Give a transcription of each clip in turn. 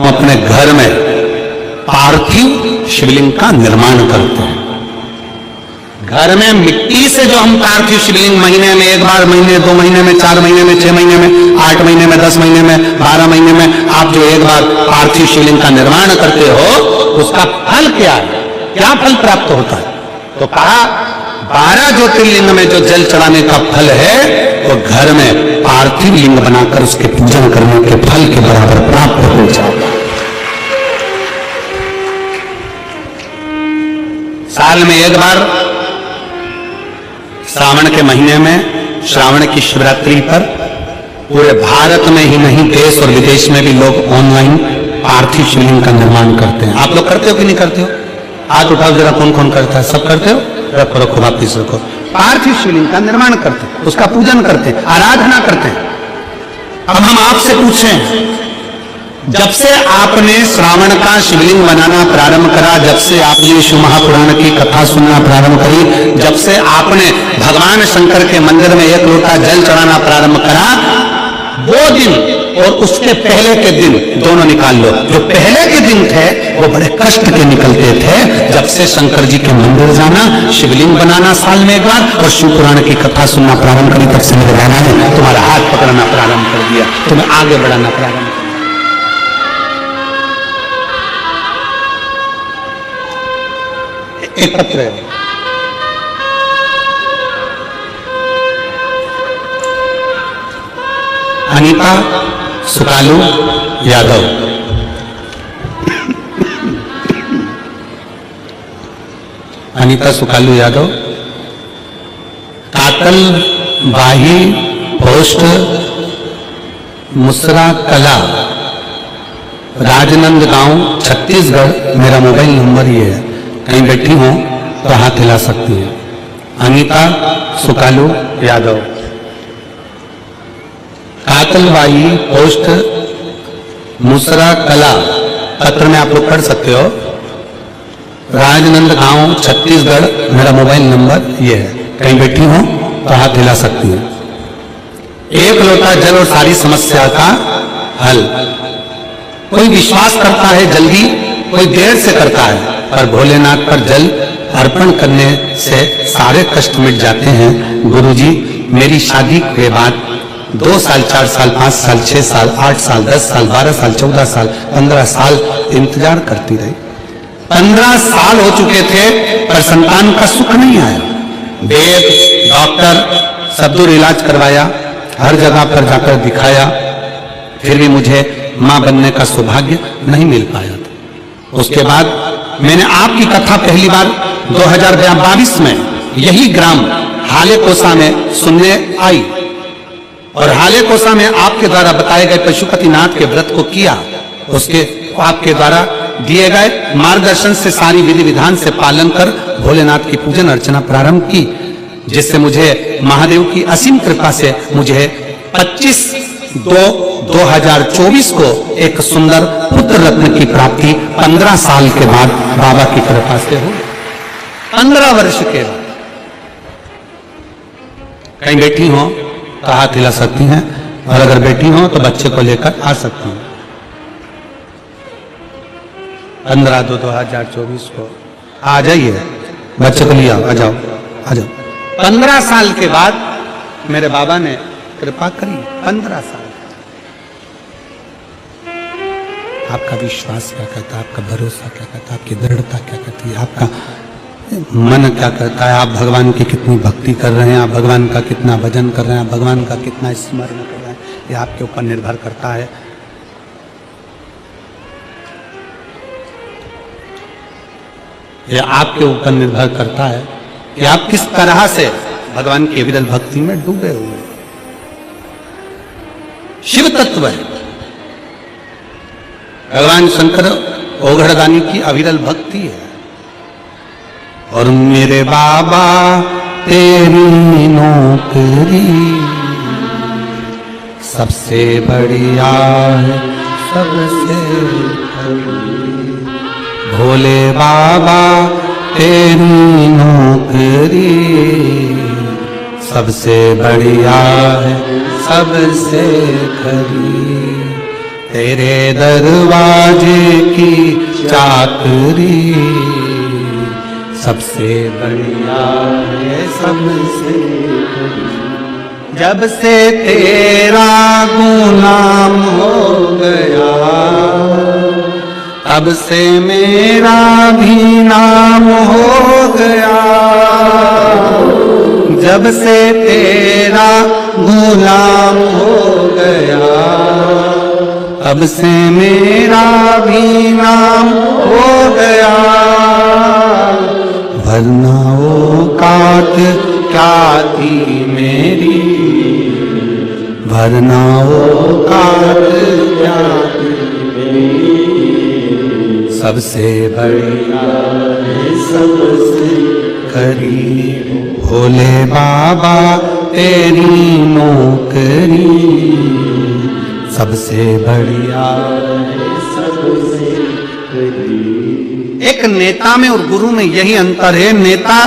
अपने घर में पार्थिव शिवलिंग का निर्माण करते हैं। घर में मिट्टी से जो हम पार्थिव शिवलिंग महीने में एक बार, महीने 2 महीने में, 4 महीने में, 6 महीने में, 8 महीने में, 10 महीने में, 12 महीने में आप जो एक बार पार्थिव शिवलिंग का निर्माण करते हो, उसका फल क्या है, क्या फल प्राप्त होता है? तो कहा 12 ज्योतिर्लिंग में जो जल चढ़ाने का फल है वो घर में पार्थिव लिंग बनाकर उसके पूजन करने के फल के बराबर प्राप्त हो जाएगा। साल में एक बार श्रावण के महीने में, श्रावण की शिवरात्रि पर पूरे भारत में ही नहीं देश और विदेश में भी लोग ऑनलाइन पार्थिव शिवलिंग का निर्माण करते हैं। आप लोग करते हो कि नहीं करते हो? हाथ उठाओ जरा, कौन कौन करता है? सब करते हो? रखो रखो, वापिस रखो। पार्थिव शिवलिंग का निर्माण करते हैं, उसका पूजन करते हैं, आराधना करते हैं। अब हम आपसे पूछें, जब से आपने श्रावण का शिवलिंग बनाना प्रारंभ करा, जब से आपने शिव महापुराण की कथा सुनना प्रारंभ करी, जब से आपने भगवान शंकर के मंदिर में 1 लोटा जल चढ़ाना प्रारंभ करा, वो दिन और उसके पहले के दिन दोनों निकाल लो। जो पहले के दिन थे वो बड़े कष्ट के निकलते थे। जब से शंकर जी के मंदिर जाना, शिवलिंग बनाना साल में एक बार और शिव पुराण की कथा सुनना प्रारंभ करी, तब से मेरे बाबा ने तुम्हारा हाथ पकड़ना प्रारंभ कर दिया, तुम्हें आगे बढ़ाना प्रारंभ कर। एक पत्र है, अनीता सुकालू यादव। अनीता सुकालू यादव, कातल बाही पोस्ट, मुसरा कला, राजनंद गांव, छत्तीसगढ़। मेरा मोबाइल नंबर ये है, कहीं बैठी हो तो हाथ हिला सकती है। अनीता सुकालू यादव, कातलबाई पोस्ट, मुसरा कला। पत्र में आप लोग पढ़ सकते हो। राजनंद गांव, छत्तीसगढ़। मेरा मोबाइल नंबर ये है, कहीं बैठी हो तो हाथ हिला सकती है। 1 लोटा जल और सारी समस्या का हल। कोई विश्वास करता है जल्दी, कोई देर से करता है, पर भोलेनाथ पर जल अर्पण करने से सारे कष्ट मिट जाते हैं। गुरुजी, मेरी शादी के बाद 2 साल, 4 साल, 5 साल, 6 साल, 8 साल, 10 साल, 12 साल, 14 साल, 15 साल इंतजार करती रही। 15 साल हो चुके थे पर संतान का सुख नहीं आया। वेद, डॉक्टर सब दूर इलाज करवाया, हर जगह पर जाकर दिखाया, फिर भी मुझे मां बनने का सौभाग्य नहीं मिल पाया था। उसके बाद मैंने आपकी कथा पहली बार 2022 में यही ग्राम हालेकोसा में सुनने आई और हालेकोसा में आपके द्वारा बताए गए पशुपतिनाथ के व्रत को किया। उसके आपके द्वारा दिए गए मार्गदर्शन से सारी विधि विधान से पालन कर भोलेनाथ की पूजन अर्चना प्रारंभ की, जिससे मुझे महादेव की असीम कृपा से मुझे 25/2/2024 को एक सुंदर पुत्र रत्न की प्राप्ति 15 साल के बाद बाबा की कृपा से हो। 15 वर्ष के बाद। कहीं बैठी हो तो हाथ हिला सकती हैं, और अगर बैठी हो तो बच्चे को लेकर आ सकती हैं। 15/2/2024 को आ जाइए, बच्चे को लिया, आ जाओ आ जाओ। 15 साल के बाद मेरे बाबा ने कृपा करी। 15 साल। आपका विश्वास क्या कहता है, आपका भरोसा क्या कहता है, आपकी दृढ़ता क्या कहती है, आपका मन क्या कहता है, आप भगवान की कितनी भक्ति कर रहे हैं, आप भगवान का कितना भजन कर रहे हैं, आप भगवान का कितना स्मरण कर रहे हैं, ये आपके ऊपर निर्भर करता है। ये आपके ऊपर निर्भर करता है कि आप किस तरह से भगवान की अविरल भक्ति में डूबे हुए हैं। शिव तत्व है। भगवान शंकर ओघड़दानी की अविरल भक्ति है। और मेरे बाबा तेरी नौकरी सबसे बढ़िया है, सबसे भोले बाबा तेरी नौकरी सबसे बढ़िया है, सबसे खरी। तेरे दरवाजे की चाकरी सबसे बढ़िया है सबसे। जब से तेरा गुलाम हो गया तब से मेरा भी नाम हो गया। जब से तेरा गुलाम हो गया तब से मेरा भी नाम हो गया। वरना औकात क्या थी मेरी, वरना औकात क्या थी मेरी। सबसे बढ़िया है सबसे करीब भोले बाबा तेरी नौकरी सबसे बढ़िया है सबसे करीब। एक नेता में और गुरु में यही अंतर है, नेता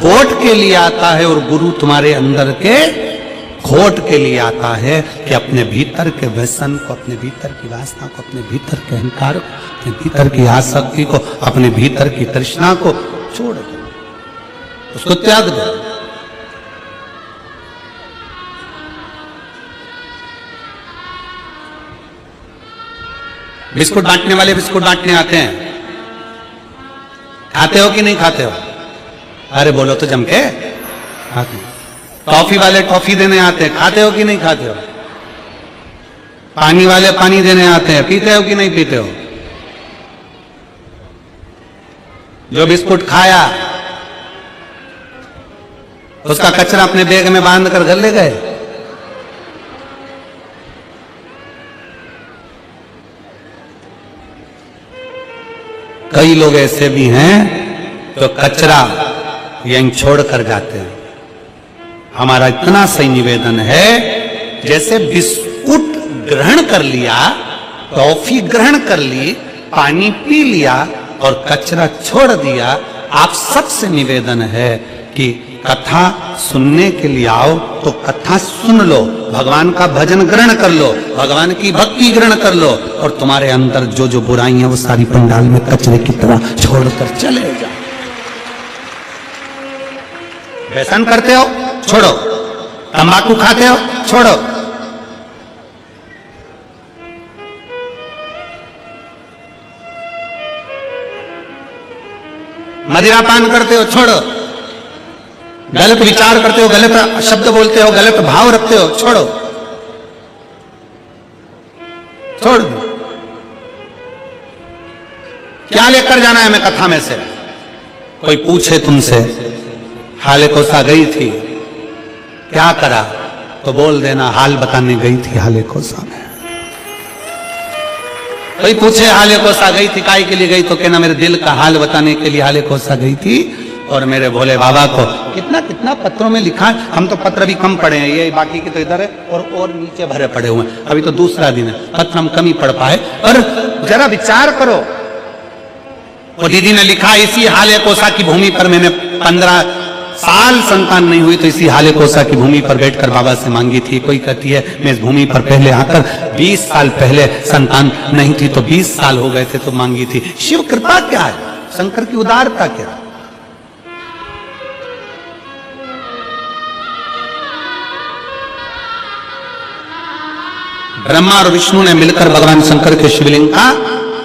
वोट के लिए आता है और गुरु तुम्हारे अंदर के खोट के लिए आता है कि अपने भीतर के व्यसन को, अपने भीतर की वासना को, अपने भीतर के अहंकार को, अपने भीतर की आसक्ति को, अपने भीतर की तृष्णा को छोड़ दो, उसको त्याग दो। बिस्कुट बांटने वाले बिस्कुट बांटने आते हैं, खाते हो कि नहीं खाते हो? अरे बोलो तो जम के। खाते। टॉफी वाले टॉफी देने आते हैं, खाते हो कि नहीं खाते हो? पानी वाले पानी देने आते हैं, पीते हो कि नहीं पीते हो? जो बिस्कुट खाया उसका कचरा अपने बैग में बांध कर घर ले गए। कई लोग ऐसे भी हैं जो कचरा यहीं छोड़ कर जाते हैं। हमारा इतना सही निवेदन है, जैसे बिस्कुट ग्रहण कर लिया, टॉफी ग्रहण कर ली, पानी पी लिया और कचरा छोड़ दिया, आप सबसे निवेदन है कि कथा सुनने के लिए आओ तो कथा सुन लो, भगवान का भजन ग्रहण कर लो, भगवान की भक्ति ग्रहण कर लो और तुम्हारे अंदर जो जो बुराइयां वो सारी पंडाल में कचरे की तरह छोड़कर चले जाओ। व्यसन करते हो छोड़ो, तंबाकू खाते हो छोड़ो, मदिरा पान करते हो छोड़ो, गलत विचार करते हो, गलत शब्द बोलते हो, गलत भाव रखते हो छोड़ो, छोड़ दो। क्या लेकर जाना है मैं कथा में से? कोई पूछे तुमसे हाले कोसा गई थी क्या करा, तो बोल देना हाल बताने गई थी हाले कोसा में। कोई पूछे हाले कोसा गई थी काहे के लिए गई, तो कहना मेरे दिल का हाल बताने के लिए हाले कोसा गई थी और मेरे भोले बाबा को। कितना कितना पत्रों में लिखा है, हम तो पत्र भी कम पढ़े हैं, ये बाकी के तो इधर है और नीचे भरे पड़े हुए हैं। अभी तो दूसरा दिन है, पत्र हम कम ही पढ़ पाए। पर जरा विचार करो, वो दीदी ने लिखा इसी हाले कोसा की भूमि पर मैंने 15 साल संतान नहीं हुई तो इसी हाले कोसा की भूमि पर बैठकर बाबा से मांगी थी। कोई कहती है मैं इस भूमि पर पहले आकर 20 साल पहले संतान नहीं थी तो 20 साल हो गए थे तो मांगी थी। शिव कृपा क्या है, शंकर की उदारता क्या है? ब्रह्मा और विष्णु ने मिलकर भगवान शंकर के शिवलिंग का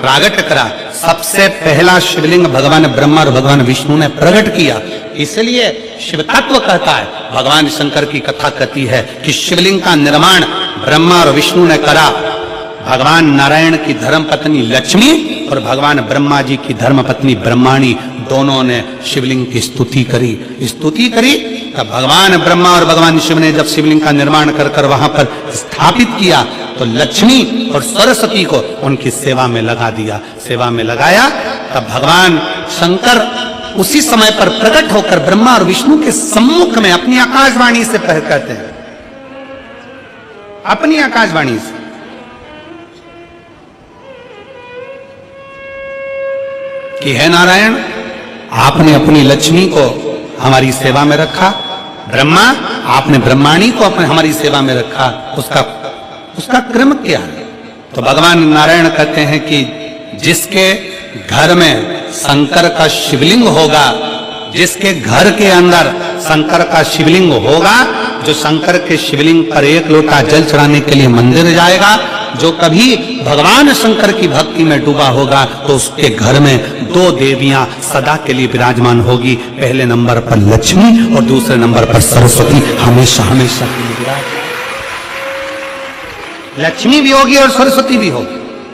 प्रागट करा। सबसे पहला शिवलिंग भगवान ब्रह्मा और भगवान विष्णु ने प्रकट किया। इसलिए शिव तत्व कहता है, भगवान शंकर की कथा कहती है कि शिवलिंग का निर्माण ब्रह्मा और विष्णु ने करा। भगवान नारायण की धर्म पत्नी लक्ष्मी और भगवान ब्रह्मा जी की धर्म पत्नी ब्रह्माणी दोनों ने शिवलिंग की स्तुति करी। तब भगवान ब्रह्मा और भगवान शिव ने जब शिवलिंग का निर्माण कर कर वहां पर स्थापित किया तो लक्ष्मी और सरस्वती को उनकी सेवा में लगा दिया। सेवा में लगाया तब भगवान शंकर उसी समय पर प्रकट होकर ब्रह्मा और विष्णु के सम्मुख में अपनी आकाशवाणी से कहते हैं, अपनी आकाशवाणी से कि हे नारायण, आपने अपनी लक्ष्मी को हमारी सेवा में रखा, ब्रह्मा आपने ब्रह्माणी को अपने हमारी सेवा में रखा, उसका क्रम क्या है? तो भगवान नारायण कहते हैं कि जिसके घर में शंकर का शिवलिंग होगा, जिसके घर के अंदर शंकर का शिवलिंग होगा, जो शंकर के शिवलिंग पर एक लोटा जल चढ़ाने के लिए मंदिर जाएगा, जो कभी भगवान शंकर की भक्ति में डूबा होगा, तो उसके घर में 2 देवियां सदा के लिए विराजमान होगी। पहले नंबर पर लक्ष्मी और दूसरे नंबर पर सरस्वती, हमेशा हमेशा के लिए विराजमान। लक्ष्मी भी होगी और सरस्वती भी होगी।